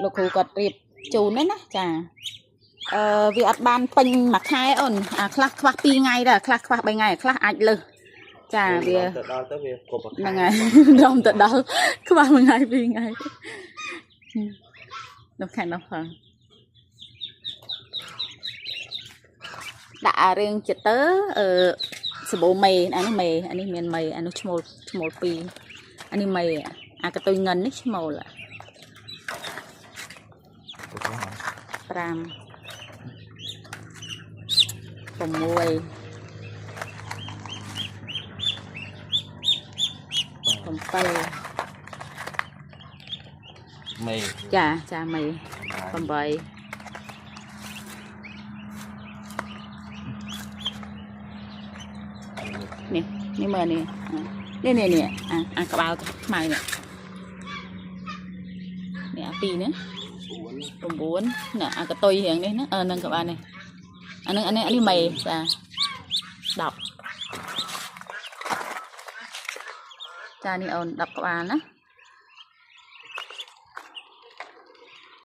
លោកគ្រូគាត់រៀបជូនណាចាវាអត់បានពេញមួយខែអូនអាខ្លះខ្វះ2ថ្ងៃដែរខ្លះខ្វះ3ថ្ងៃខ្លះអាចលើសចាវាទៅដល់ទៅវាគ្រប់ហ្នឹងហើយរំទៅដល់ខ្វះ1ថ្ងៃ2ថ្ងៃនោះខែនោះផងដាក់រឿងចិត្តទៅសាប៊ូមេអានេះមេអានេះមានមេអានោះឈ្មោល2អានេះមេអាកតុយងិននេះឈ្មោល5 6 មេចាមេ8នេះមើលនេះអាក្បាលខ្មៅនេះអា2នេះ9ណាអាកតុយរៀងនេះណានឹងក្បាលនេះអានេះមេចា10ចានេះអូន10ក្បាលណា